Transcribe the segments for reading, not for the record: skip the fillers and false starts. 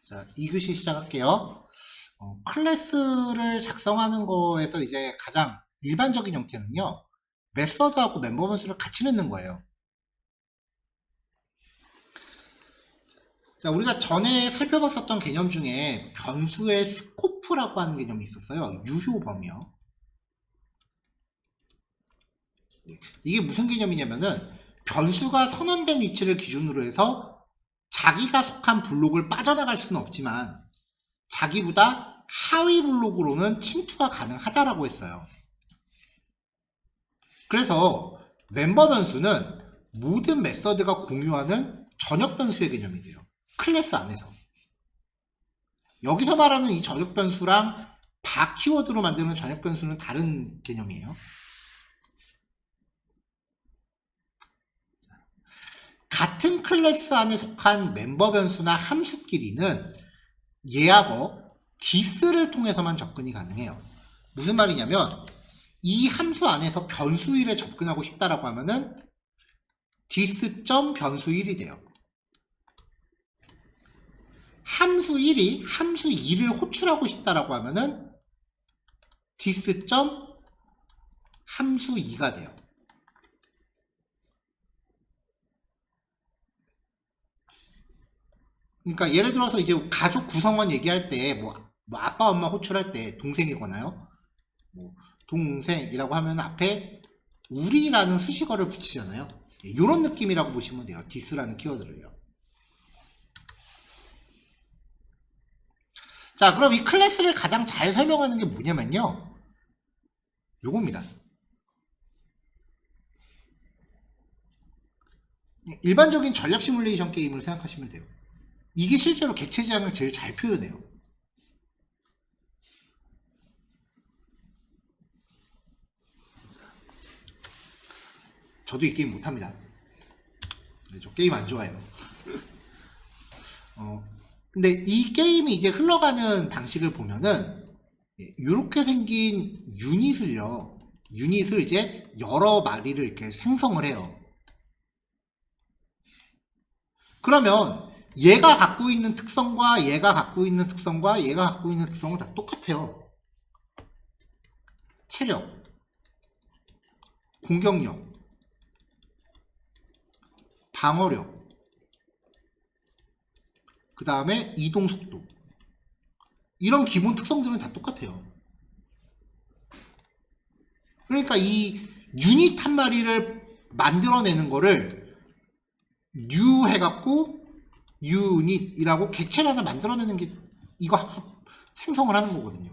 자, 2교시 시작할게요. 클래스를 작성하는 거에서 이제 가장 일반적인 형태는요, 메서드하고 멤버 변수를 같이 넣는 거예요. 자, 우리가 전에 살펴봤었던 개념 중에 변수의 스코프라고 하는 개념이 있었어요. 유효 범위요. 이게 무슨 개념이냐면은 변수가 선언된 위치를 기준으로 해서 자기가 속한 블록을 빠져나갈 수는 없지만 자기보다 하위 블록으로는 침투가 가능하다라고 했어요. 그래서 멤버 변수는 모든 메서드가 공유하는 전역 변수의 개념이 돼요. 클래스 안에서. 여기서 말하는 이 전역 변수랑 바 키워드로 만드는 전역 변수는 다른 개념이에요. 같은 클래스 안에 속한 멤버 변수나 함수끼리는 예약어 this를 통해서만 접근이 가능해요. 무슨 말이냐면 이 함수 안에서 변수 1에 접근하고 싶다라고 하면은 this.변수1이 돼요. 함수 1이 함수 2를 호출하고 싶다라고 하면은 this.함수 2가 돼요. 그러니까 예를 들어서 이제 가족 구성원 얘기할 때 뭐 아빠 엄마 호출할 때 동생이거나요. 뭐 동생이라고 하면 앞에 우리라는 수식어를 붙이잖아요. 이런 느낌이라고 보시면 돼요. this라는 키워드를요. 자, 그럼 이 클래스를 가장 잘 설명하는 게 뭐냐면요. 요겁니다. 일반적인 전략 시뮬레이션 게임을 생각하시면 돼요. 이게 실제로 객체 지향을 제일 잘 표현해요. 저도 이 게임 못합니다. 저 게임 안 좋아해요. 근데 이 게임이 이제 흘러가는 방식을 보면은 이렇게 생긴 유닛을 이제 여러 마리를 이렇게 생성을 해요. 그러면 얘가 갖고 있는 특성과 얘가 갖고 있는 특성과 얘가 갖고 있는 특성은 다 똑같아요. 체력, 공격력, 방어력, 그 다음에 이동속도, 이런 기본 특성들은 다 똑같아요. 그러니까 이 유닛 한 마리를 만들어내는 거를 new 해갖고 유닛이라고 객체를 하나 만들어내는 게 이거 생성을 하는 거거든요.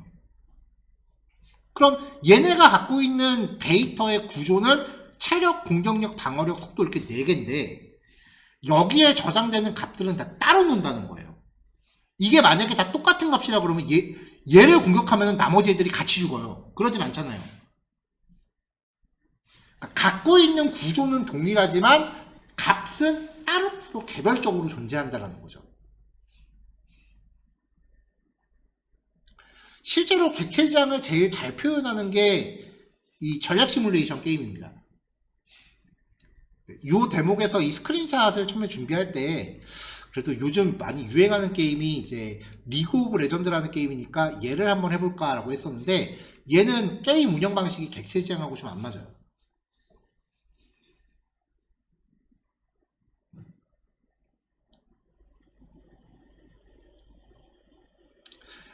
그럼 얘네가 갖고 있는 데이터의 구조는 체력, 공격력, 방어력, 속도 이렇게 4개인데 여기에 저장되는 값들은 다 따로 논다는 거예요. 이게 만약에 다 똑같은 값이라 그러면 얘를 공격하면 나머지 애들이 같이 죽어요. 그러진 않잖아요. 그러니까 갖고 있는 구조는 동일하지만 값은 따로 개별적으로 존재한다는 거죠. 실제로 객체 지향을 제일 잘 표현하는 게 이 전략 시뮬레이션 게임입니다. 이 대목에서 이 스크린샷을 처음에 준비할 때 그래도 요즘 많이 유행하는 게임이 이제 리그 오브 레전드라는 게임이니까 얘를 한번 해볼까라고 했었는데 얘는 게임 운영 방식이 객체 지향하고 좀 안 맞아요.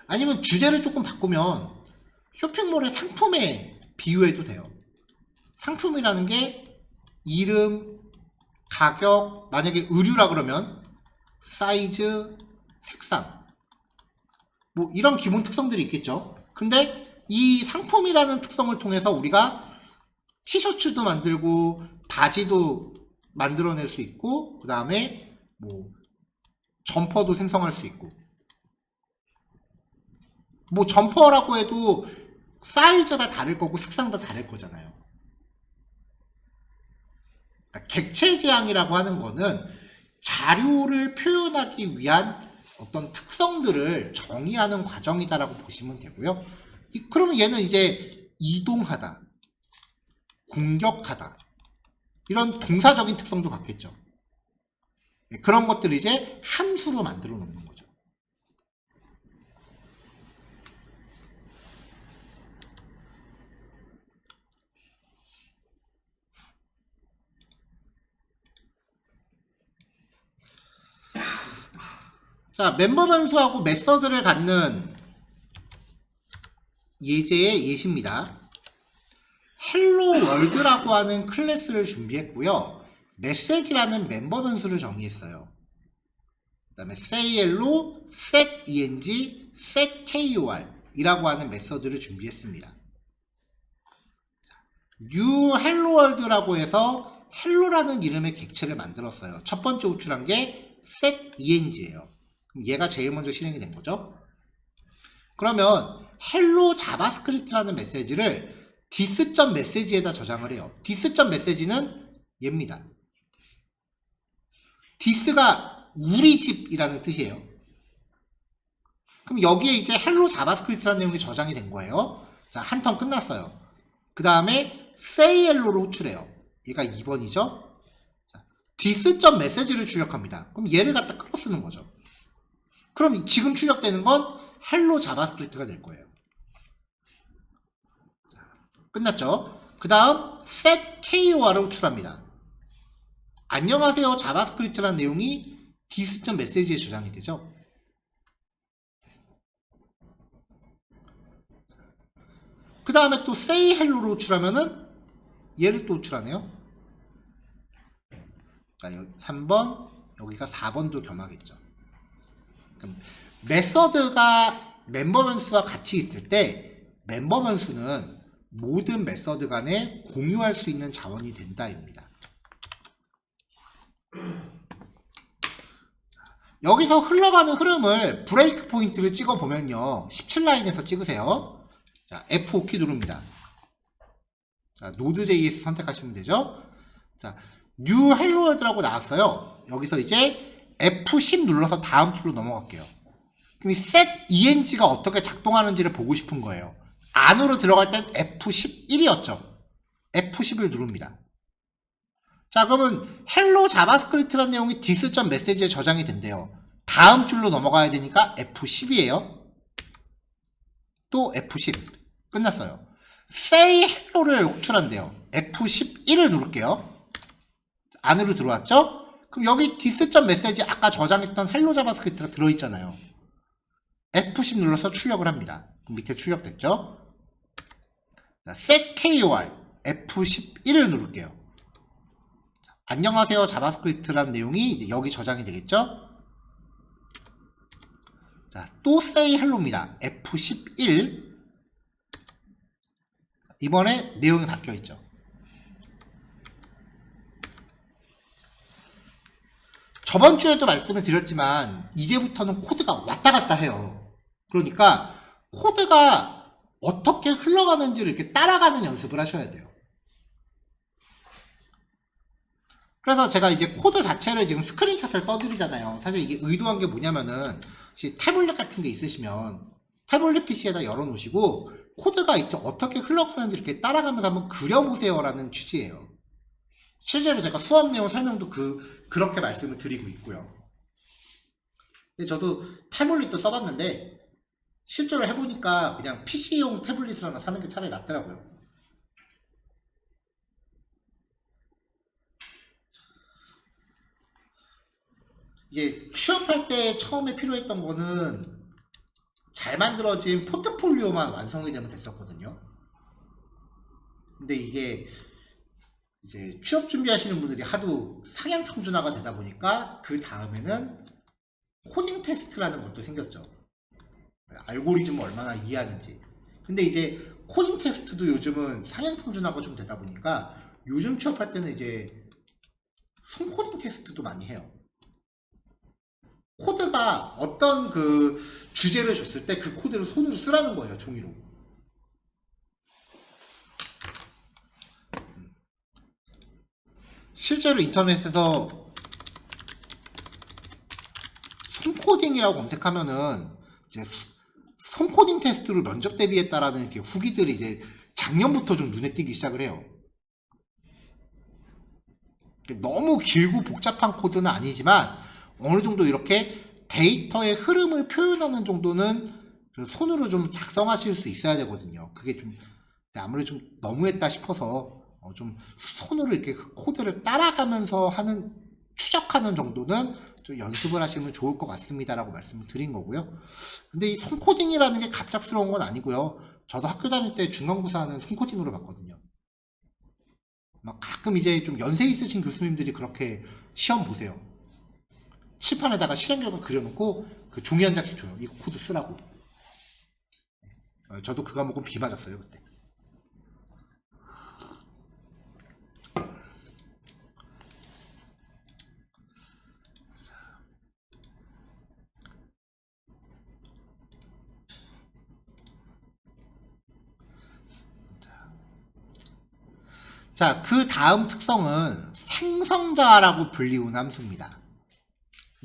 아니면 주제를 조금 바꾸면 쇼핑몰의 상품에 비유해도 돼요. 상품이라는 게 이름, 가격, 만약에 의류라 그러면 사이즈, 색상, 뭐 이런 기본 특성들이 있겠죠. 근데 이 상품이라는 특성을 통해서 우리가 티셔츠도 만들고 바지도 만들어낼 수 있고 그 다음에 뭐 점퍼도 생성할 수 있고 뭐 점퍼라고 해도 사이즈가 다를 거고 색상도 다를 거잖아요. 그러니까 객체 지향이라고 하는 거는 자료를 표현하기 위한 어떤 특성들을 정의하는 과정이다라고 보시면 되고요. 그러면 얘는 이제 이동하다, 공격하다 이런 동사적인 특성도 갖겠죠. 그런 것들을 이제 함수로 만들어 놓는 거죠. 자, 멤버 변수하고 메서드를 갖는 예제의 예시입니다. 헬로 월드라고 하는 클래스를 준비했고요. 메시지라는 멤버 변수를 정의했어요. 그 다음에 sayhello, seteng, setKOR 이라고 하는 메서드를 준비했습니다. new hello world라고 해서 헬로라는 이름의 객체를 만들었어요. 첫 번째 호출한 게 seteng예요. 그럼 얘가 제일 먼저 실행이 된 거죠. 그러면 hello 자바스크립트라는 메시지를 this.message에다 저장을 해요. this.message는 얘입니다. this가 우리 집이라는 뜻이에요. 그럼 여기에 이제 hello 자바스크립트라는 내용이 저장이 된 거예요. 자, 한 턴 끝났어요. 그 다음에 say hello로 호출해요. 얘가 2번이죠. 자, this.message를 출력합니다. 그럼 얘를 갖다 끌어 쓰는 거죠. 그럼 지금 출력되는 건 hello 자바스크립트가 될 거예요. 자, 끝났죠? 그 다음 setKOR을 호출합니다. 안녕하세요 자바스크립트라는 내용이 this.message에 저장이 되죠. 그 다음에 또 say hello로 호출하면은 얘를 또 호출하네요. 자, 여기 3번, 여기가 4번도 겸하겠죠. 그럼 메서드가 멤버 변수와 같이 있을 때 멤버 변수는 모든 메서드 간에 공유할 수 있는 자원이 된다입니다. 여기서 흘러가는 흐름을 브레이크 포인트를 찍어 보면요. 17라인에서 찍으세요. 자, F5키 누릅니다. 자, Node.js 선택하시면 되죠. 자, New Hello World라고 나왔어요. 여기서 이제 F10 눌러서 다음 줄로 넘어갈게요. 그럼 이 seteng가 어떻게 작동하는지를 보고 싶은 거예요. 안으로 들어갈 땐 F11이었죠. F11 누릅니다. 자, 그러면 hello 자바스크립트라는 내용이 this.message에 저장이 된대요. 다음 줄로 넘어가야 되니까 F10이에요. 또 F10. 끝났어요. say hello를 호출한대요. F11을 누를게요. 안으로 들어왔죠? 그럼 여기 this.message 아까 저장했던 hello 자바스크립트가 들어있잖아요. F10 눌러서 출력을 합니다. 그럼 밑에 출력됐죠? 자, setKOR F11을 누를게요. 자, 안녕하세요 자바스크립트라는 내용이 이제 여기 저장이 되겠죠? 자, 또 say hello입니다. F11. 이번에 내용이 바뀌어 있죠. 저번 주에도 말씀을 드렸지만 이제부터는 코드가 왔다 갔다 해요. 그러니까 코드가 어떻게 흘러가는지를 이렇게 따라가는 연습을 하셔야 돼요. 그래서 제가 이제 코드 자체를 지금 스크린샷을 떠드리잖아요. 사실 이게 의도한 게 뭐냐면은 혹시 태블릿 같은 게 있으시면 태블릿 PC에다 열어놓으시고 코드가 이제 어떻게 흘러가는지 이렇게 따라가면서 한번 그려보세요 라는 취지예요. 실제로 제가 수업 내용 설명도 그렇게 말씀을 드리고 있고요. 근데 저도 태블릿도 써봤는데 실제로 해보니까 그냥 PC용 태블릿을 하나 사는 게 차라리 낫더라고요. 이제 취업할 때 처음에 필요했던 거는 잘 만들어진 포트폴리오만 완성이 되면 됐었거든요. 근데 이게 이제 취업 준비하시는 분들이 하도 상향 평준화가 되다 보니까 그 다음에는 코딩 테스트라는 것도 생겼죠. 알고리즘을 얼마나 이해하는지. 근데 이제 코딩 테스트도 요즘은 상향 평준화가 좀 되다 보니까 요즘 취업할 때는 이제 손코딩 테스트도 많이 해요. 코드가 어떤 그 주제를 줬을 때 그 코드를 손으로 쓰라는 거예요, 종이로. 실제로 인터넷에서 손코딩이라고 검색하면은 이제 손코딩 테스트로 면접 대비했다라는 이렇게 후기들이 이제 작년부터 좀 눈에 띄기 시작을 해요. 너무 길고 복잡한 코드는 아니지만 어느 정도 이렇게 데이터의 흐름을 표현하는 정도는 손으로 좀 작성하실 수 있어야 되거든요. 그게 좀 아무래도 좀 너무했다 싶어서 좀 손으로 이렇게 코드를 따라가면서 하는 추적하는 정도는 좀 좀 연습을 하시면 좋을 것 같습니다라고 말씀을 드린 거고요. 근데 이 손코딩이라는 게 갑작스러운 건 아니고요. 저도 학교 다닐 때 중간고사는 손코딩으로 봤거든요. 막 가끔 이제 좀 연세 있으신 교수님들이 그렇게 시험 보세요. 칠판에다가 실행 결과 그려놓고 그 종이 한 장씩 줘요. 이거 코드 쓰라고. 저도 그 과목은 비 맞았어요 그때. 자, 그 다음 특성은 생성자라고 불리우는 함수입니다.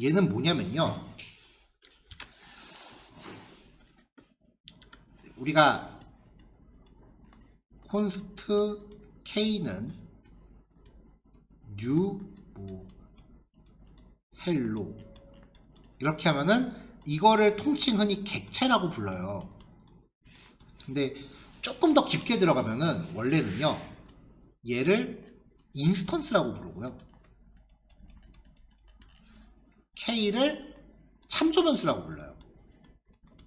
얘는 뭐냐면요. 우리가 const k는 new hello 이렇게 하면은 이거를 통칭 흔히 객체라고 불러요. 근데 조금 더 깊게 들어가면은 원래는요 얘를 인스턴스라고 부르고요 k를 참조변수라고 불러요.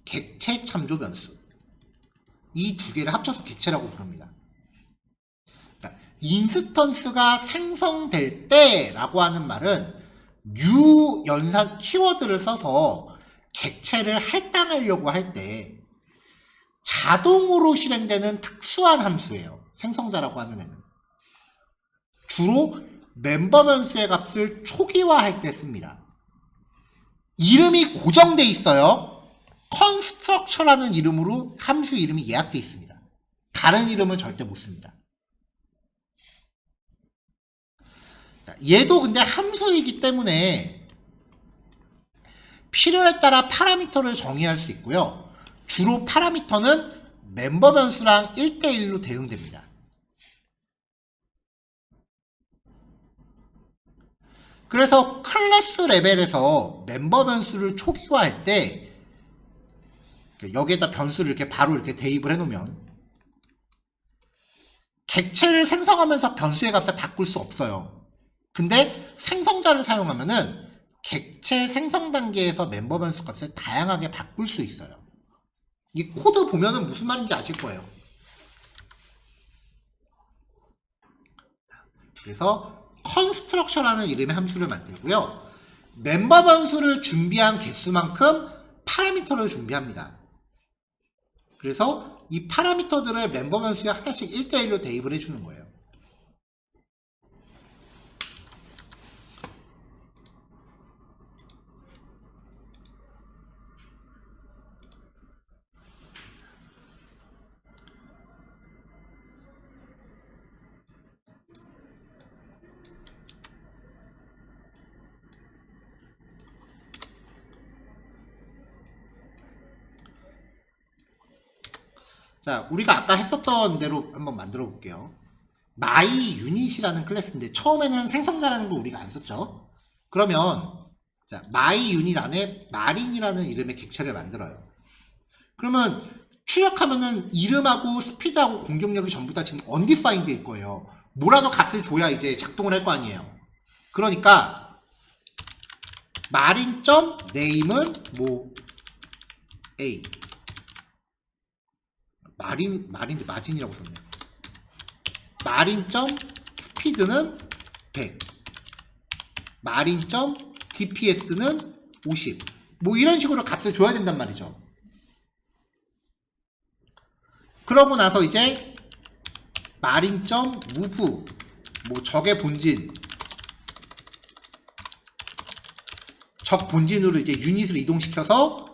객체 참조변수 이 두 개를 합쳐서 객체라고 부릅니다. 그러니까 인스턴스가 생성될 때 라고 하는 말은 new 연산 키워드를 써서 객체를 할당하려고 할 때 자동으로 실행되는 특수한 함수예요. 생성자라고 하는 애는 주로 멤버 변수의 값을 초기화할 때 씁니다. 이름이 고정돼 있어요. construct라는 이름으로 함수 이름이 예약돼 있습니다. 다른 이름은 절대 못 씁니다. 자, 얘도 근데 함수이기 때문에 필요에 따라 파라미터를 정의할 수 있고요. 주로 파라미터는 멤버 변수랑 1대1로 대응됩니다. 그래서 클래스 레벨에서 멤버 변수를 초기화할 때 여기에다 변수를 이렇게 바로 이렇게 대입을 해놓으면 객체를 생성하면서 변수의 값을 바꿀 수 없어요. 근데 생성자를 사용하면은 객체 생성 단계에서 멤버 변수 값을 다양하게 바꿀 수 있어요. 이 코드 보면은 무슨 말인지 아실 거예요. 그래서 construct라는 이름의 함수를 만들고요. 멤버 변수를 준비한 개수만큼 파라미터를 준비합니다. 그래서 이 파라미터들을 멤버 변수에 하나씩 1대1로 대입을 해주는 거예요. 자, 우리가 아까 했었던 대로 한번 만들어 볼게요. myUnit이라는 클래스인데 처음에는 생성자라는 거 우리가 안 썼죠. 그러면 자, myUnit 안에 마린이라는 이름의 객체를 만들어요. 그러면 출력하면은 이름하고 스피드하고 공격력이 전부 다 지금 undefined일 거예요. 뭐라도 값을 줘야 이제 작동을 할 거 아니에요. 그러니까 marin.name은 뭐 a 마진이라고 썼네. 마린.스피드는 100 마린.dps는 50 뭐 이런 식으로 값을 줘야 된단 말이죠. 그러고 나서 이제 마린.move 뭐 적의 본진 적 본진으로 이제 유닛을 이동시켜서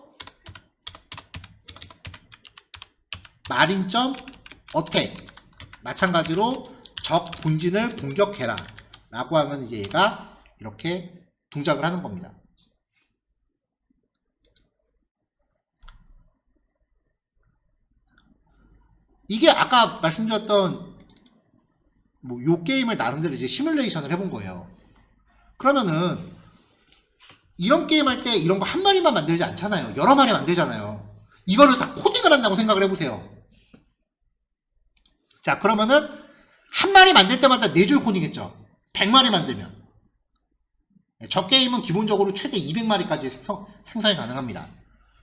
마린.attack 마찬가지로 적 본진을 공격해라 라고 하면 이제 얘가 이렇게 동작을 하는 겁니다. 이게 아까 말씀드렸던 뭐 요 게임을 나름대로 이제 시뮬레이션을 해본 거예요. 그러면은 이런 게임 할 때 이런 거 한 마리만 만들지 않잖아요. 여러 마리 만들잖아요. 이거를 다 코딩을 한다고 생각을 해보세요. 자, 그러면은 한 마리 만들 때마다 4줄 코딩했죠. 100마리 만들면 저 게임은 기본적으로 최대 200마리까지 생성이 가능합니다.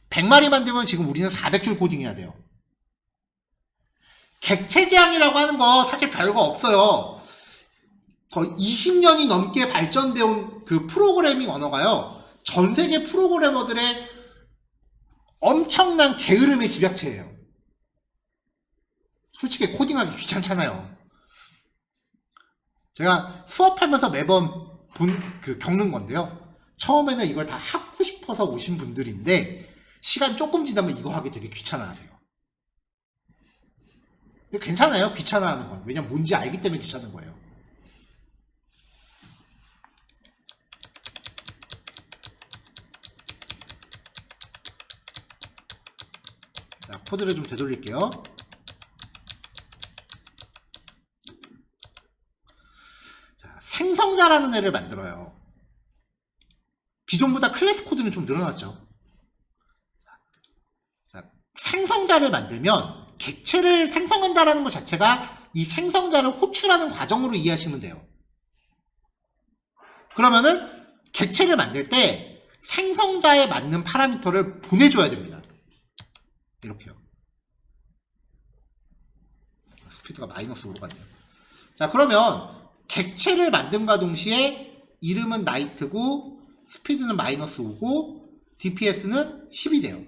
100마리 만들면 지금 우리는 400줄 코딩해야 돼요. 객체 지향이라고 하는 거 사실 별거 없어요. 거의 20년이 넘게 발전되어 온 그 프로그래밍 언어가요. 전 세계 프로그래머들의 엄청난 게으름의 집약체예요. 솔직히 코딩하기 귀찮잖아요. 제가 수업하면서 매번 겪는 건데요. 처음에는 이걸 다 하고 싶어서 오신 분들인데 시간 조금 지나면 이거 하기 되게 귀찮아하세요. 근데 괜찮아요. 귀찮아하는 건. 왜냐면 뭔지 알기 때문에 귀찮은 거예요. 자, 코드를 좀 되돌릴게요. 자, 생성자라는 애를 만들어요. 기존보다 클래스 코드는 좀 늘어났죠. 자, 생성자를 만들면 객체를 생성한다라는 것 자체가 이 생성자를 호출하는 과정으로 이해하시면 돼요. 그러면은 객체를 만들 때 생성자에 맞는 파라미터를 보내줘야 됩니다. 이렇게요. 스피드가 -5로 갔네요. 자, 그러면 객체를 만듦과 동시에 이름은 나이트고 스피드는 -5고 DPS는 10이 돼요.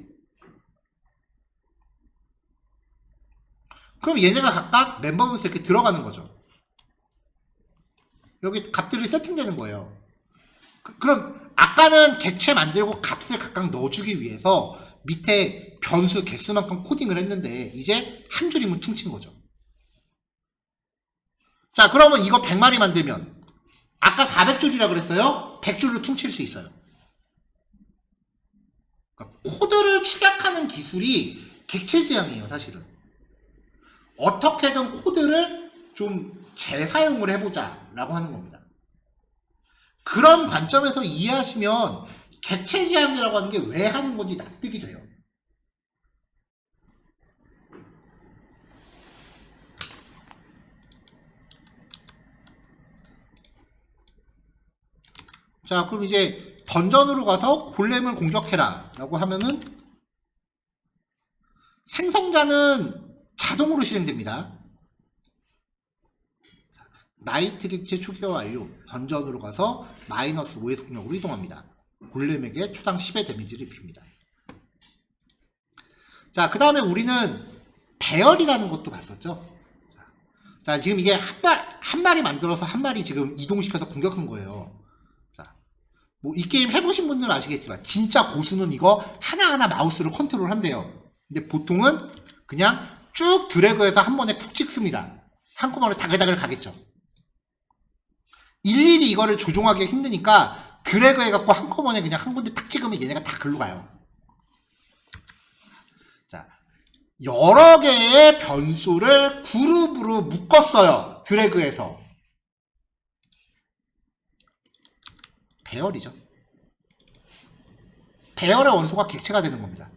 그럼 얘네가 각각 멤버분수 이렇게 들어가는 거죠. 여기 값들이 세팅되는 거예요. 그럼 아까는 객체 만들고 값을 각각 넣어주기 위해서 밑에 변수 개수만큼 코딩을 했는데 이제 한 줄이면 퉁친 거죠. 자, 그러면 이거 100마리 만들면 아까 400줄이라 그랬어요? 100줄로 퉁칠 수 있어요. 그러니까 코드를 축약하는 기술이 객체 지향이에요, 사실은. 어떻게든 코드를 좀 재사용을 해보자 라고 하는 겁니다. 그런 관점에서 이해하시면 객체 지향이라고 하는 게 왜 하는 건지 납득이 돼요. 자, 그럼 이제 던전으로 가서 골렘을 공격해라 라고 하면은 생성자는 자동으로 실행됩니다. 나이트 객체 초기화 완료. 던전으로 가서 -5의 속력으로 이동합니다. 골렘에게 초당 10의 데미지를 입힙니다. 자, 그 다음에 우리는 배열이라는 것도 봤었죠. 자, 지금 이게 한 마리 만들어서 한 마리 지금 이동시켜서 공격한 거예요. 자, 뭐 이 게임 해보신 분들은 아시겠지만 진짜 고수는 이거 하나하나 마우스로 컨트롤 한대요. 근데 보통은 그냥 쭉 드래그해서 한 번에 푹 찍습니다. 한꺼번에 다글다글 가겠죠. 일일이 이거를 조종하기 힘드니까 드래그 해갖고 한꺼번에 그냥 한 군데 탁 찍으면 얘네가 다 글로 가요. 자, 여러 개의 변수를 그룹으로 묶었어요. 드래그해서. 배열이죠. 배열의 원소가 객체가 되는 겁니다.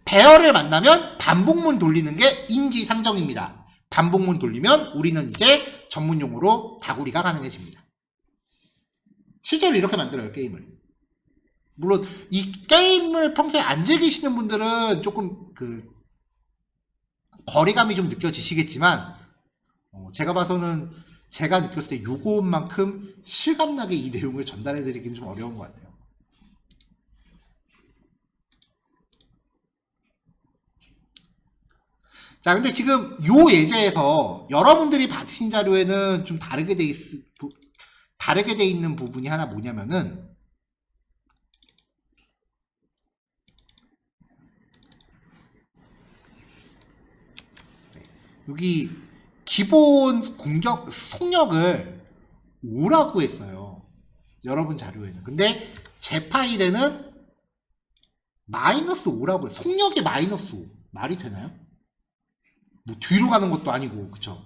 배열을 만나면 반복문 돌리는 게 인지상정입니다. 반복문 돌리면 우리는 이제 전문용어로 다구리가 가능해집니다. 실제로 이렇게 만들어요, 게임을. 물론 이 게임을 평소에 안 즐기시는 분들은 조금 거리감이 좀 느껴지시겠지만 제가 봐서는 제가 느꼈을 때 요것만큼 실감나게 이 내용을 전달해 드리기는 좀 어려운 것 같아요. 자, 근데 지금 요 예제에서 여러분들이 받으신 자료에는 좀 다르게 돼 있는 부분이 하나 뭐냐면은 여기 기본 공격 속력을 5라고 했어요. 여러분 자료에는. 근데 제 파일에는 -5라고 해요. 속력이 -5. 말이 되나요? 뭐 뒤로 가는 것도 아니고, 그쵸?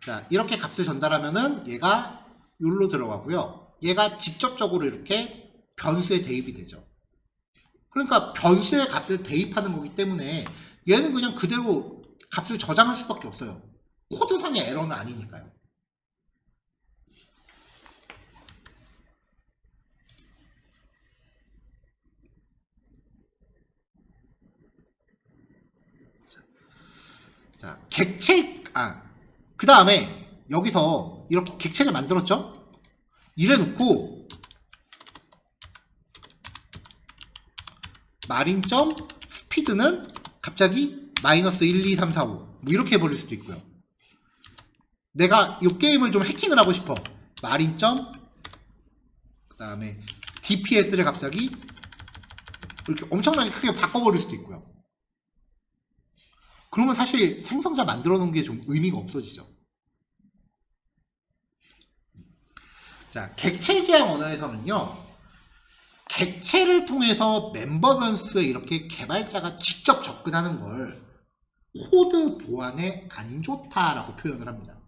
자, 이렇게 값을 전달하면은 얘가 여기로 들어가고요. 얘가 직접적으로 이렇게 변수에 대입이 되죠. 그러니까 변수의 값을 대입하는 거기 때문에 얘는 그냥 그대로 값을 저장할 수밖에 없어요. 코드상의 에러는 아니니까요. 자, 객체, 그 다음에 여기서 이렇게 객체를 만들었죠? 이래 놓고 마린점 스피드는 갑자기 마이너스 1, 2, 3, 4, 5 뭐 이렇게 해버릴 수도 있고요. 내가 이 게임을 좀 해킹을 하고 싶어. 마린점 그 다음에 DPS를 갑자기 이렇게 엄청나게 크게 바꿔버릴 수도 있고요. 그러면 사실 생성자 만들어 놓은 게 좀 의미가 없어지죠. 자, 객체 지향 언어에서는요, 객체를 통해서 멤버 변수에 이렇게 개발자가 직접 접근하는 걸 코드 보안에 안 좋다라고 표현을 합니다.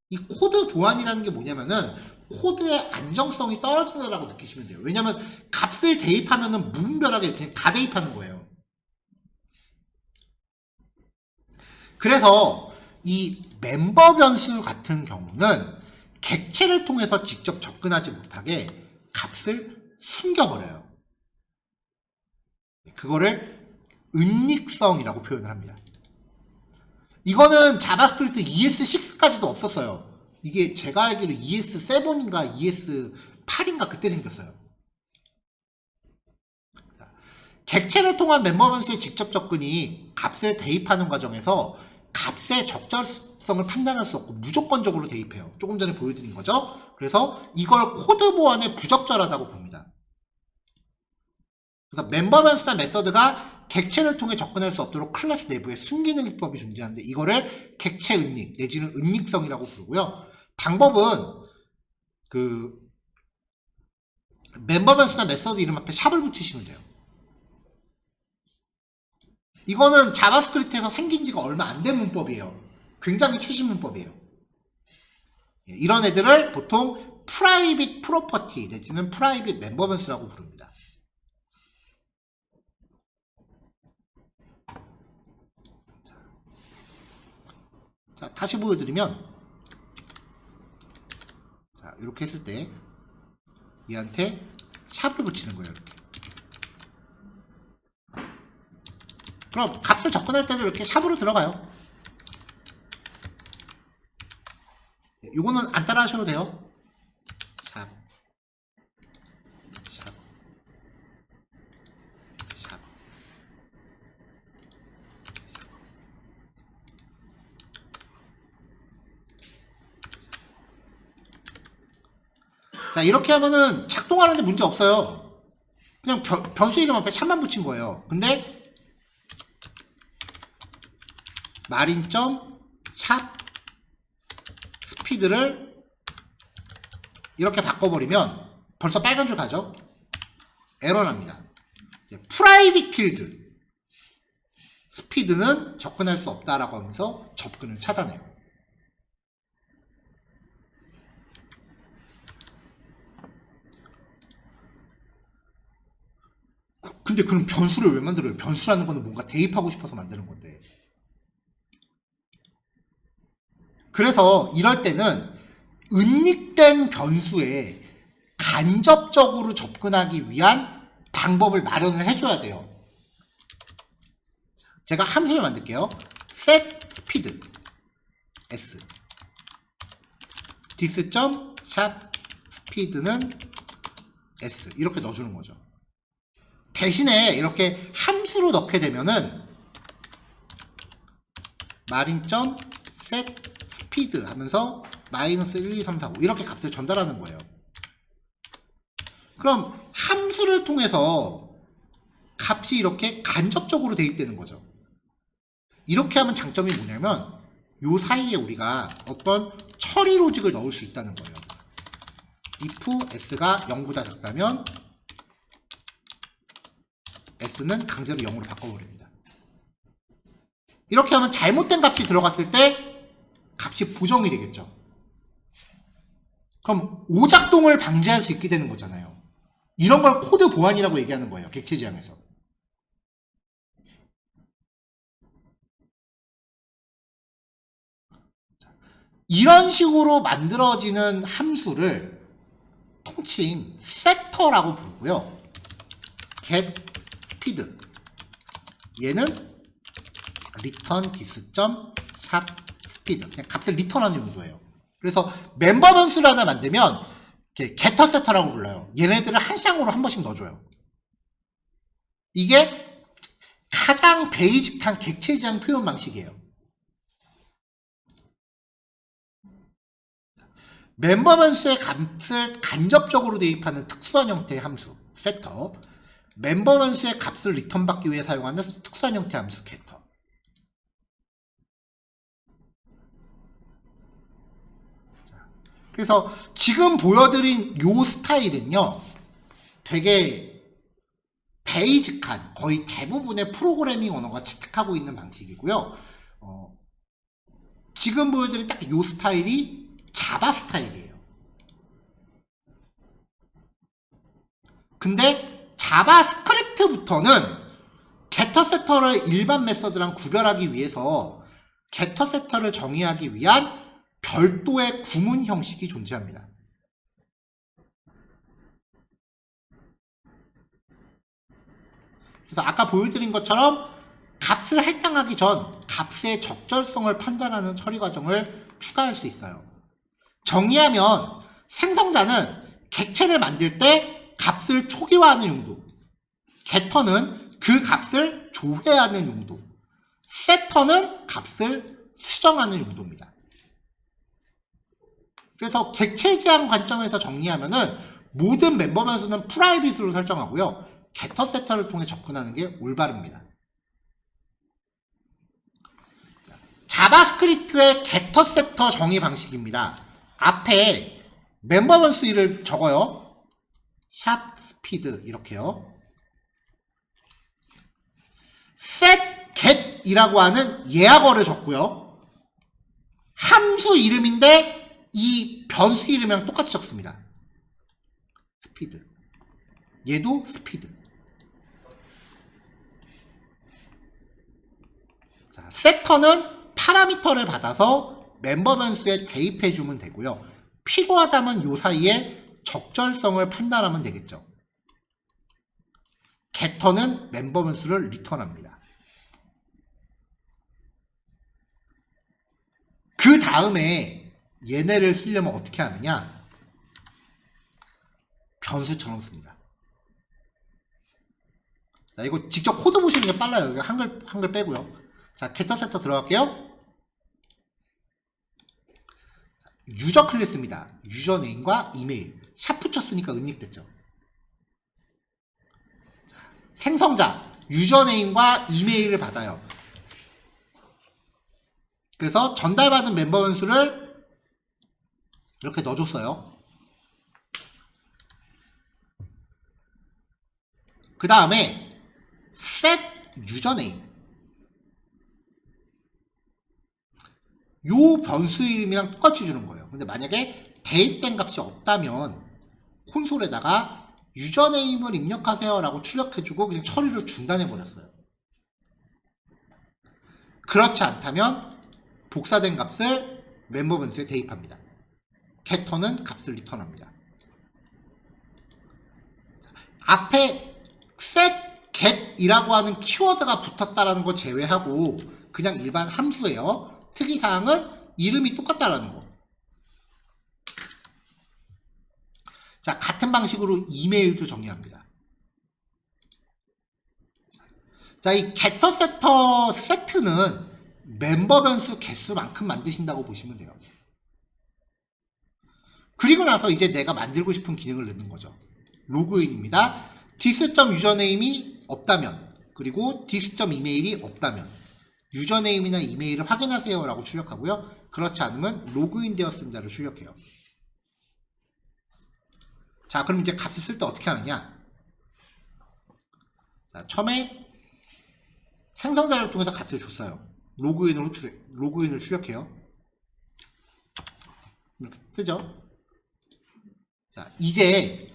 이 코드 보안이라는 게 뭐냐면은 코드의 안정성이 떨어진다라고 느끼시면 돼요. 왜냐면 값을 대입하면은 무분별하게 그냥 다 대입하는 거예요. 그래서 이 멤버 변수 같은 경우는 객체를 통해서 직접 접근하지 못하게 값을 숨겨버려요. 그거를 은닉성이라고 표현을 합니다. 이거는 자바스크립트 ES6까지도 없었어요. 이게 제가 알기로 ES7인가 ES8인가 그때 생겼어요. 자, 객체를 통한 멤버 변수의 직접 접근이 값을 대입하는 과정에서 값의 적절성을 판단할 수 없고 무조건적으로 대입해요. 조금 전에 보여드린 거죠. 그래서 이걸 코드 보안에 부적절하다고 봅니다. 그래서 멤버 변수나 메서드가 객체를 통해 접근할 수 없도록 클래스 내부에 숨기는 기법이 존재하는데 이거를 객체 은닉 내지는 은닉성이라고 부르고요. 방법은 그 멤버 변수나 메서드 이름 앞에 샵을 붙이시면 돼요. 이거는 자바스크립트에서 생긴 지가 얼마 안 된 문법이에요. 굉장히 최신 문법이에요. 이런 애들을 보통 프라이빗 프로퍼티 내지는 프라이빗 멤버 변수라고 부릅니다. 자, 다시 보여드리면 자, 이렇게 했을 때 얘한테 샵을 붙이는 거예요. 이렇게. 그럼 값을 접근할 때도 이렇게 샵으로 들어가요. 요거는 안 따라 하셔도 돼요. 샵, 샵, 샵, 자, 이렇게 하면은 작동하는데 문제 없어요. 그냥 변수 이름 앞에 샵만 붙인 거예요. 근데 마린점 샵 스피드를 이렇게 바꿔버리면 벌써 빨간 줄 가죠? 에러 납니다. 프라이빗 필드 스피드는 접근할 수 없다라고 하면서 접근을 차단해요. 근데 그럼 변수를 왜 만들어요? 변수라는 거는 뭔가 대입하고 싶어서 만드는 건데. 그래서 이럴 때는 은닉된 변수에 간접적으로 접근하기 위한 방법을 마련을 해줘야 돼요. 제가 함수를 만들게요. set speed s dis.speed는 s 이렇게 넣어주는 거죠. 대신에 이렇게 함수로 넣게 되면은 마린.set speed 하면서 마이너스 1, 2, 3, 4, 5 이렇게 값을 전달하는 거예요. 그럼 함수를 통해서 값이 이렇게 간접적으로 대입되는 거죠. 이렇게 하면 장점이 뭐냐면 요 사이에 우리가 어떤 처리 로직을 넣을 수 있다는 거예요. if s가 0보다 작다면 s는 강제로 0으로 바꿔버립니다. 이렇게 하면 잘못된 값이 들어갔을 때 값이 보정이 되겠죠. 그럼 오작동을 방지할 수 있게 되는 거잖아요. 이런 걸 코드 보안이라고 얘기하는 거예요. 객체 지향에서. 이런 식으로 만들어지는 함수를 통칭 세터라고 부르고요. get speed 얘는 return this.speed 그냥 값을 리턴하는 용도예요. 그래서 멤버 변수를 하나 만들면 getter setter라고 불러요. 얘네들을 한 쌍으로 한 번씩 넣어줘요. 이게 가장 베이직한 객체 지향 표현 방식이에요. 멤버 변수의 값을 간접적으로 대입하는 특수한 형태의 함수 setter, 멤버 변수의 값을 리턴 받기 위해 사용하는 특수한 형태의 함수 getter. 그래서 지금 보여드린 요 스타일은요, 되게 베이직한 거의 대부분의 프로그래밍 언어가 채택하고 있는 방식이고요. 지금 보여드린 딱 요 스타일이 자바 스타일이에요. 근데 자바스크립트부터는 getter setter를 일반 메서드랑 구별하기 위해서 getter setter를 정의하기 위한 별도의 구문 형식이 존재합니다. 그래서 아까 보여드린 것처럼 값을 할당하기 전 값의 적절성을 판단하는 처리 과정을 추가할 수 있어요. 정리하면 생성자는 객체를 만들 때 값을 초기화하는 용도, getter는 그 값을 조회하는 용도, setter는 값을 수정하는 용도입니다. 그래서 객체 지향 관점에서 정리하면은 모든 멤버 변수는 프라이빗으로 설정하고요. getter setter를 통해 접근하는 게 올바릅니다. 자바스크립트의 getter setter 정의 방식입니다. 앞에 멤버 변수 이를 적어요. 샵 스피드 이렇게요. set get 이라고 하는 예약어를 적고요. 함수 이름인데 이 변수 이름이랑 똑같이 적습니다. 스피드. 얘도 스피드. 자, 세터는 파라미터를 받아서 멤버 변수에 대입해 주면 되고요. 필요하다면 요 사이에 적절성을 판단하면 되겠죠. getter는 멤버 변수를 리턴합니다. 그 다음에 얘네를 쓰려면 어떻게 하느냐? 변수처럼 씁니다. 자, 이거 직접 코드 보시는 게 빨라요. 여기 한글 빼고요. 자, getter setter 들어갈게요. 유저 클래스입니다. 유저네임과 이메일. 샵 붙였으니까 은닉됐죠. 자, 생성자 유저네임과 이메일을 받아요. 그래서 전달받은 멤버 변수를 이렇게 넣어줬어요. 그 다음에 set 유저네임 요 변수 이름이랑 똑같이 주는 거예요. 근데 만약에 대입된 값이 없다면 콘솔에다가 유저네임을 입력하세요 라고 출력해주고 그냥 처리를 중단해버렸어요. 그렇지 않다면 복사된 값을 멤버 변수에 대입합니다. getter는 값을 리턴합니다. 앞에 set, get 이라고 하는 키워드가 붙었다라는 거 제외하고 그냥 일반 함수예요. 특이사항은 이름이 똑같다라는 거. 자, 같은 방식으로 이메일도 정리합니다. 자, 이 getter setter 세트는 멤버 변수 개수만큼 만드신다고 보시면 돼요. 그리고 나서 이제 내가 만들고 싶은 기능을 넣는 거죠. 로그인입니다. this.username이 없다면, 그리고 this.email이 없다면 유저네임이나 이메일을 확인하세요 라고 출력하고요. 그렇지 않으면 로그인 되었습니다를 출력해요. 자, 그럼 이제 값을 쓸 때 어떻게 하느냐? 자, 처음에 생성자를 통해서 값을 줬어요. 로그인을 출력해요. 이렇게 쓰죠. 자, 이제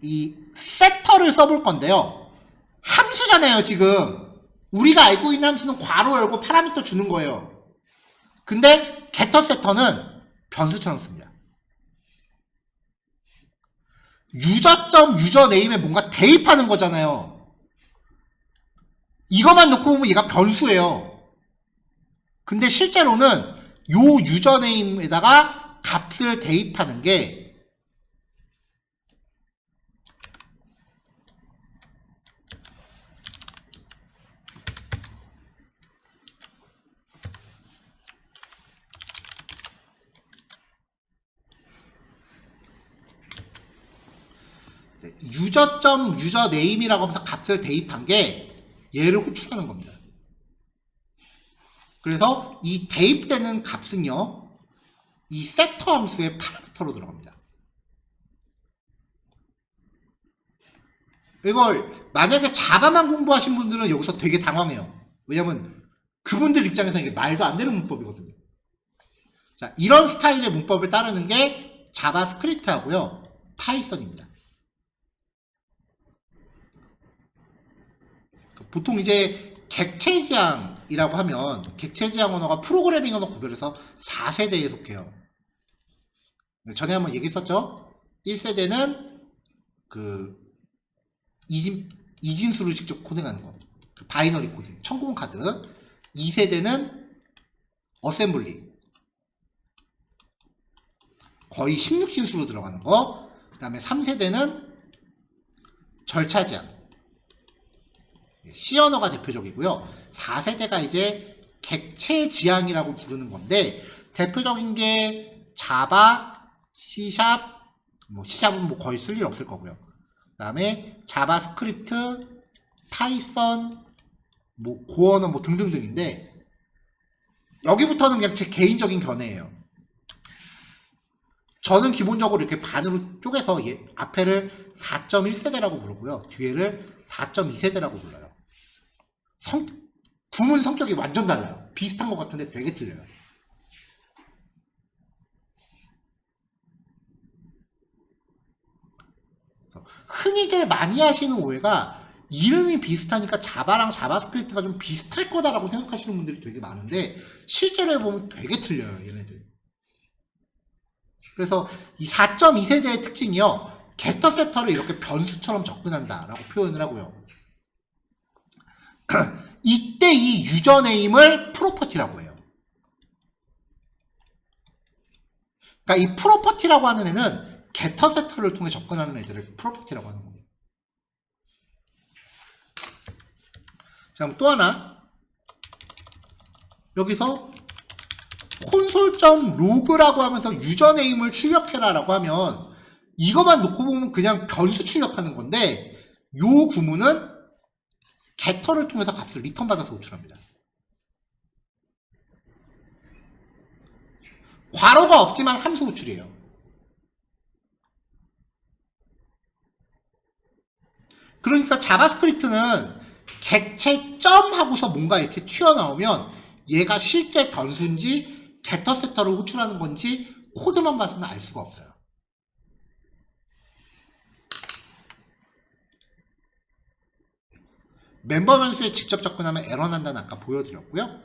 이 세터를 써볼 건데요. 함수잖아요, 지금. 우리가 알고 있는 함수는 괄호 열고 파라미터 주는 거예요. 근데 getter setter는 변수처럼 씁니다. 유저점 유저네임에 뭔가 대입하는 거잖아요. 이것만 놓고 보면 얘가 변수예요. 근데 실제로는 요 유저네임에다가 값을 대입하는 게 유저점 유저네임이라고 하면서 값을 대입한 게 얘를 호출하는 겁니다. 그래서 이 대입되는 값은요, 이 세터 함수의 파라미터로 들어갑니다. 이걸 만약에 자바만 공부하신 분들은 여기서 되게 당황해요. 왜냐면 그분들 입장에서는 이게 말도 안 되는 문법이거든요. 자, 이런 스타일의 문법을 따르는 게 자바스크립트하고요, 파이썬입니다. 보통 이제 객체지향이라고 하면 객체지향 언어가 프로그래밍 언어 구별해서 4세대에 속해요. 전에 한번 얘기했었죠. 1세대는 그 이진수를 직접 코딩하는 거, 그 바이너리 코딩, 청구문 카드. 2세대는 어셈블리, 거의 16진수로 들어가는 거. 그 다음에 3세대는 절차지향, C 언어가 대표적이고요. 4세대가 이제 객체지향이라고 부르는 건데, 대표적인 게 자바, C#, C샵은 거의 쓸 일 없을 거고요. 그 다음에 자바스크립트, 파이썬, 고 언어 등등등인데, 여기부터는 그냥 제 개인적인 견해예요. 저는 기본적으로 이렇게 반으로 쪼개서 앞에를 4.1세대라고 부르고요, 뒤에를 4.2세대라고 불러요. 구문 성격이 완전 달라요. 비슷한 것 같은데 되게 틀려요. 흔히들 많이 하시는 오해가 이름이 비슷하니까 자바랑 자바스크립트가 좀 비슷할 거다라고 생각하시는 분들이 되게 많은데, 실제로 해보면 되게 틀려요, 얘네들. 그래서 이 4.2세대의 특징이요, getter setter를 이렇게 변수처럼 접근한다라고 표현을 하고요. 이때 이 유저네임을 프로퍼티라고 해요. 그러니까 이 프로퍼티라고 하는 애는 getter setter를 통해 접근하는 애들을 프로퍼티라고 하는 겁니다. 자, 그럼 또 하나. 여기서 콘솔.log라고 하면서 유저네임을 출력해라 라고 하면 이것만 놓고 보면 그냥 변수 출력하는 건데, 요 구문은 getter를 통해서 값을 리턴 받아서 호출합니다. 괄호가 없지만 함수 호출이에요. 그러니까 자바스크립트는 객체 점 하고서 뭔가 이렇게 튀어나오면 얘가 실제 변수인지 getter setter를 호출하는 건지 코드만 봐서는 알 수가 없어요. 멤버 변수에 직접 접근하면 에러 난다는 아까 보여드렸고요.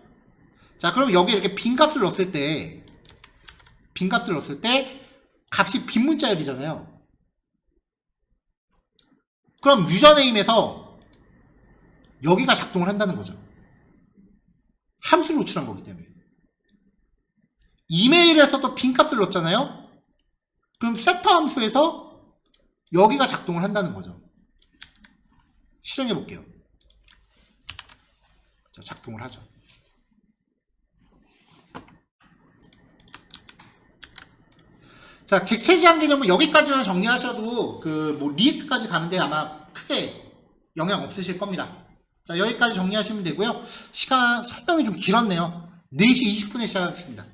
자, 그럼 여기 이렇게 빈 값을 넣었을 때 값이 빈 문자열이잖아요. 그럼 유저네임에서 여기가 작동을 한다는 거죠. 함수를 호출한 거기 때문에. 이메일에서도 빈 값을 넣었잖아요. 그럼 세터 함수에서 여기가 작동을 한다는 거죠. 실행해 볼게요. 자, 작동을 하죠. 자, 객체지향 개념은 여기까지만 정리하셔도 리액트까지 가는데 아마 크게 영향 없으실 겁니다. 자, 여기까지 정리하시면 되고요. 시간 설명이 좀 길었네요. 4시 20분에 시작하겠습니다.